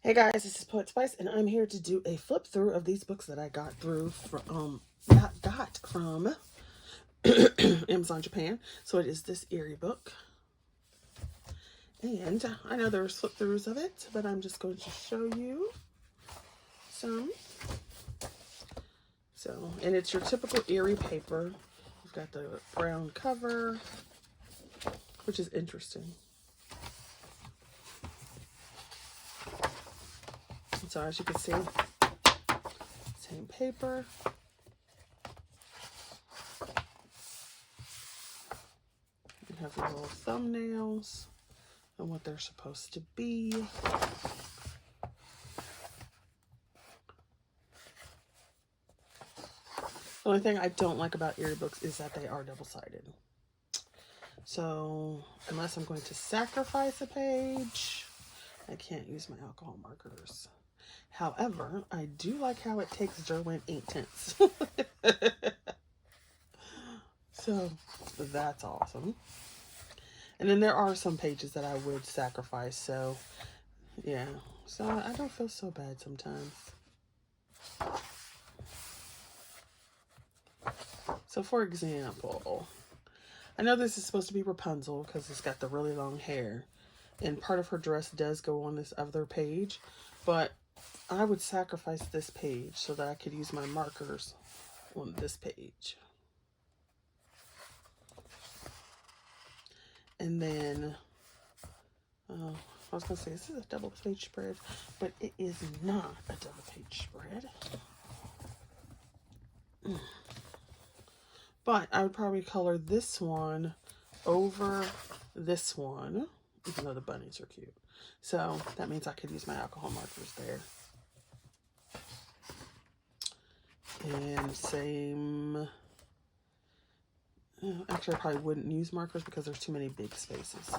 Hey guys, this is Poet Spice, and I'm here to do a flip through of these books that I got from Amazon Japan. So it is this Eriy book, and I know there's flip throughs of it, but I'm just going to show you some. So, and it's your typical Eriy paper. You've got the brown cover, which is interesting. So as you can see, same paper. You have your little thumbnails and what they're supposed to be. The only thing I don't like about Eriy books is that they are double-sided. So unless I'm going to sacrifice a page, I can't use my alcohol markers. However, I do like how it takes Derwent ink tints. So that's awesome. And then there are some pages that I would sacrifice. So yeah, so I don't feel so bad sometimes. So for example, I know this is supposed to be Rapunzel because it's got the really long hair. And part of her dress does go on this other page. But I would sacrifice this page so that I could use my markers on this page. And then, I was going to say, this is a double page spread, but it is not a double page spread. But I would probably color this one over this one, even though the bunnies are cute. So that means I could use my alcohol markers there. And same, actually I probably wouldn't use markers because there's too many big spaces.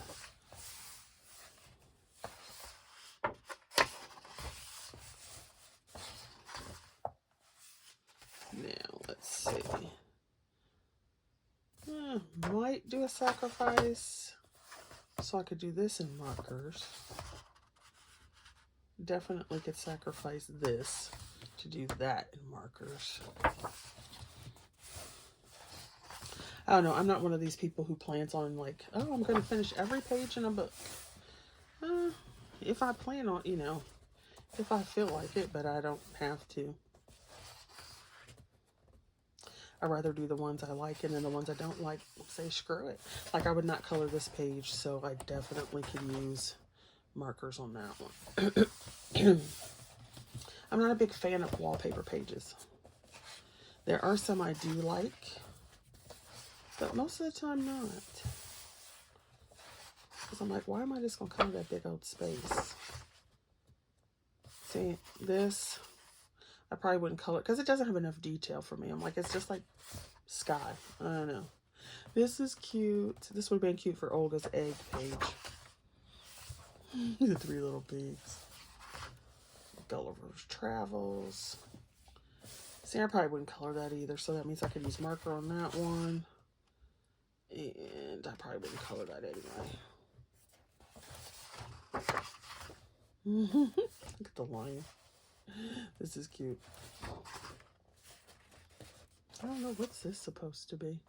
Now let's see. Might do a sacrifice so I could do this in markers. Definitely could sacrifice this to do that in markers. I don't know. I'm not one of these people who plans on like, oh, I'm going to finish every page in a book. If I plan on, if I feel like it, but I don't have to. I'd rather do the ones I like, and then the ones I don't like, say screw it. Like I would not color this page, so I definitely could use markers on that one. I'm not a big fan of wallpaper pages. There are some I do like, but most of the time not. Because I'm like, why am I just going to color that big old space? See, this, I probably wouldn't color because it doesn't have enough detail for me. I'm like, it's just like sky. I don't know. This is cute. This would have been cute for Olga's egg page. The three little pigs. Gulliver's Travels. See, I probably wouldn't color that either, so that means I could use marker on that one. And I probably wouldn't color that anyway. Look at the lion. This is cute. I don't know, what's this supposed to be?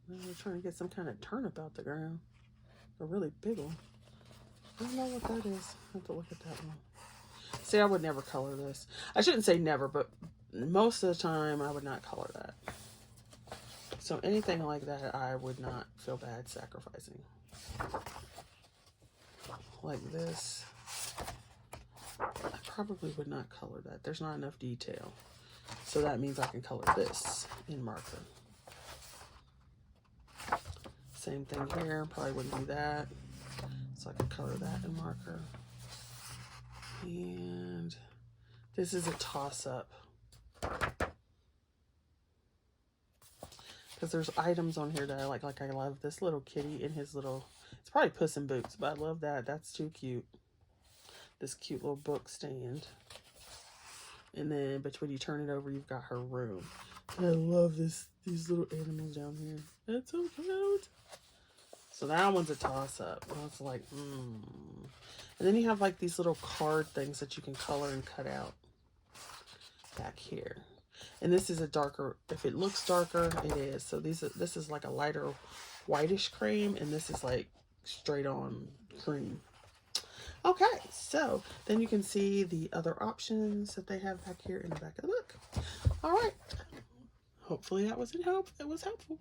We're trying to get some kind of turnip out the ground. A really big one. I don't know what that is. I have to look at that one. See, I would never color this. I shouldn't say never, but most of the time I would not color that. So anything like that, I would not feel bad sacrificing. Like this. I probably would not color that. There's not enough detail. So that means I can color this in marker. Same thing here. Probably wouldn't do that. So I can color that in marker. And this is a toss-up. Because there's items on here that I like. Like I love this little kitty in his little... It's probably Puss in Boots, but I love that. That's too cute. This cute little book stand. And then, but when you turn it over, you've got her room. I love these little animals down here. That's so cute. So that one's a toss-up. It's like, And then you have like these little card things that you can color and cut out back here. And this is a darker, if it looks darker, it is. So this is like a lighter whitish cream, and this is like straight on cream. Okay, so then you can see the other options that they have back here in the back of the book. All right. Hopefully that was helpful.